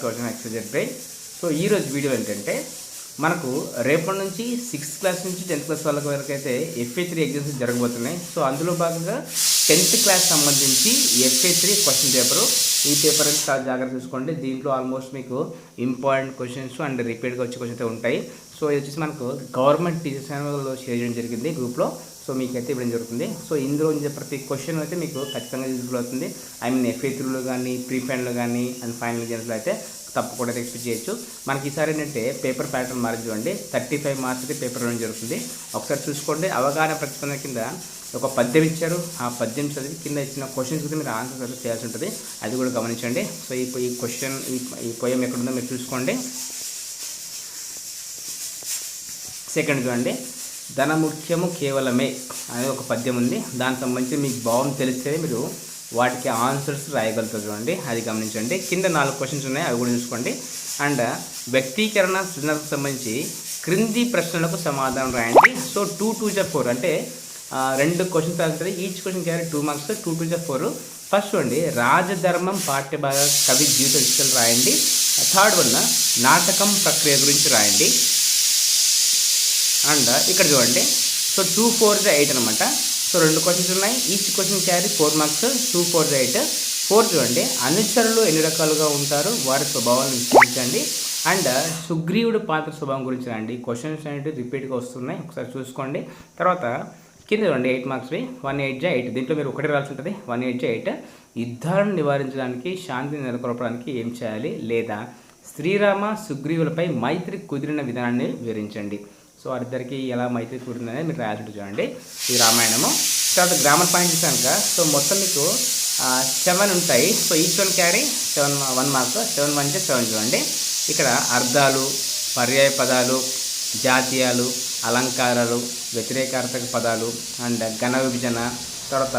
Question explain by. So ఈరోజు video ఏంటంటే మనకు రేపటి నుంచి 6th క్లాస్ నుంచి 10th క్లాస్ వాళ్ళకి వరకైతే FA3 ఎగ్జామ్స్ జరగబోతున్నాయి. సో అందులో భాగంగా 10th క్లాస్ సంబంధించి FA3 క్వశ్చన్ పేపరు. ఈ పేపర్ అయితే చాలా జాగ్రత్త చూసుకోండి. దీంట్లో ఆల్మోస్ట్ మీకు ఇంపార్టెంట్ క్వశ్చన్స్ అండ్ రిపీట్గా వచ్చే క్వశ్చన్స్ అయితే ఉంటాయి. సో ఇది వచ్చేసి మనకు గవర్నమెంట్ టీచర్స్ ఛానల్లో షేర్ చేయడం జరిగింది గ్రూప్లో. సో మీకైతే ఇవ్వడం జరుగుతుంది. సో ఇందులో ప్రతి క్వశ్చన్ అయితే మీకు ఖచ్చితంగా యూజ్ఫుల్ అవుతుంది. ఐ మీన్ FA3లో కానీ, ప్రీ ఫైనల్లో కానీ అండ్ ఫైనల్ ఎగ్జామ్స్లో అయితే తప్పకుండా ఎక్స్పెక్ట్ చేయొచ్చు. మనకి ఈసారి ఏంటంటే పేపర్ ప్యాటర్న్ మారి చూడండి. 35 మార్క్స్ అయితే పేపర్ ఇవ్వడం జరుగుతుంది. ఒకసారి చూసుకోండి. అవగాహన ప్రతిస్పందన కింద ఒక పద్యం ఇచ్చారు. ఆ పద్యం చదివి కింద ఇచ్చిన క్వశ్చన్స్ కూడా మీరు ఆన్సర్స్ అయితే చేయాల్సి ఉంటుంది. అది కూడా గమనించండి. సో ఈ క్వశ్చన్ ఈ పోయం ఎక్కడుందో మీరు చూసుకోండి. సెకండ్ చూడండి, ధన ముఖ్యము కేవలమే అనేది ఒక పద్యం ఉంది. దానికి సంబంధించి మీకు భావం తెలిస్తే మీరు వాటికి ఆన్సర్స్ రాయగలుగుతారు. చూడండి, అది గమనించండి. కింద 4 క్వశ్చన్స్ ఉన్నాయి, అవి కూడా చూసుకోండి. అండ్ వ్యక్తీకరణ సృజనకు సంబంధించి క్రింది ప్రశ్నలకు సమాధానం రాయండి. సో 2 2 4 అంటే 2 క్వశ్చన్స్ అవుతుంది. Each question carry 2 marks. 2 2 4. First చూడండి, రాజధర్మం పాఠ్యభాగ కవి జీవిత విషయాలు రాయండి. థర్డ్ వన్, నాటకం ప్రక్రియ గురించి రాయండి. అండ్ ఇక్కడ చూడండి, సో 2 4 8 అనమాట. సో 2 క్వశ్చన్స్ ఉన్నాయి. Each question carry 4 marks. 2 4 8. 4 చూడండి, అనుచరులు ఎన్ని రకాలుగా ఉంటారు, వారి స్వభావాలను విశ్లేషించండి. అండ్ సుగ్రీవుడు పాత్ర స్వభావం గురించి రండి. క్వశ్చన్స్ అనేవి రిపీట్గా వస్తున్నాయి, ఒకసారి చూసుకోండి. తర్వాత కింద చూడండి 8 మార్క్స్వి. 1 8 8. దీంట్లో మీరు ఒకటి రావాల్సి ఉంటుంది. 1 8 8. యుద్ధాలను నివారించడానికి, శాంతిని నెలకొల్పడానికి ఏం చేయాలి, లేదా శ్రీరామ సుగ్రీవులపై మైత్రి కుదిరిన విధానాన్ని వివరించండి. సో వారిద్దరికి ఎలా మైత్రి కుదిరిందనే మీరు రాయాల్సి చూడండి. ఈ రామాయణము. తర్వాత గ్రామర్ పాయింట్ చూసాక సో మొత్తం మీకు 7 ఉంటాయి. So each one carry 1 mark. 7 1 7 చూడండి. ఇక్కడ అర్థాలు, పర్యాయ పదాలు, జాతీయాలు, అలంకారాలు, వ్యతిరేకార్థక పదాలు అండ్ ఘన విభజన, తర్వాత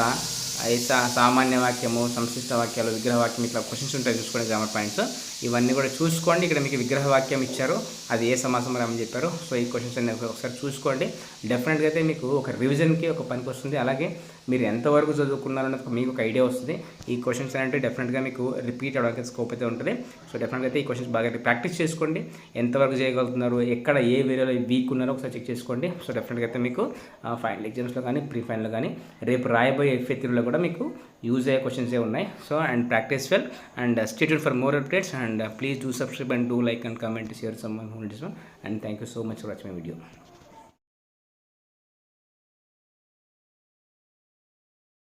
సామాన్య వాక్యము, సంశిష్ట వాక్యాలు, విగ్రహ వాక్యం, ఇట్లా క్వశ్చన్స్ ఉంటాయి. చూసుకోండి గ్రామర్ పాయింట్స్. ఇవన్నీ కూడా చూసుకోండి. ఇక్కడ మీకు విగ్రహ వాక్యం ఇచ్చారు, అది ఏ సమాసం రామని చెప్పారు. సో ఈ క్వశ్చన్స్ అన్ని ఒకసారి చూసుకోండి. డెఫినెట్గా అయితే మీకు ఒక రివిజన్కి ఒక పనికి వస్తుంది. అలాగే మీరు ఎంతవరకు చదువుకున్నారన్నది మీకు ఒక ఐడియా వస్తుంది. ఈ క్వశ్చన్స్ అంటే డెఫినెట్గా మీకు రిపీట్ అవ్వడానికి స్కోప్ అయితే ఉంటుంది. సో డెఫినెట్గా అయితే ఈ క్వశ్చన్స్ బాగా ప్రాక్టీస్ చేసుకోండి. ఎంతవరకు చేయగలుగుతున్నారు, ఎక్కడ ఏ వేరేలో వీక్ ఉన్నారో ఒకసారి చెక్ చేసుకోండి. సో డెఫినెట్గా అయితే మీకు ఫైనల్ ఎగ్జామ్స్లో కానీ, ప్రీ ఫైనల్లో కానీ, రేపు రాయబోయే FA3లో కూడా మీకు యూజ్ అయ్యే క్వశ్చన్స్ ఉన్నాయి. So and practice well and stay tuned for more updates and please do subscribe and do like and comment, share someone who needs one, and thank you so much for watching my video.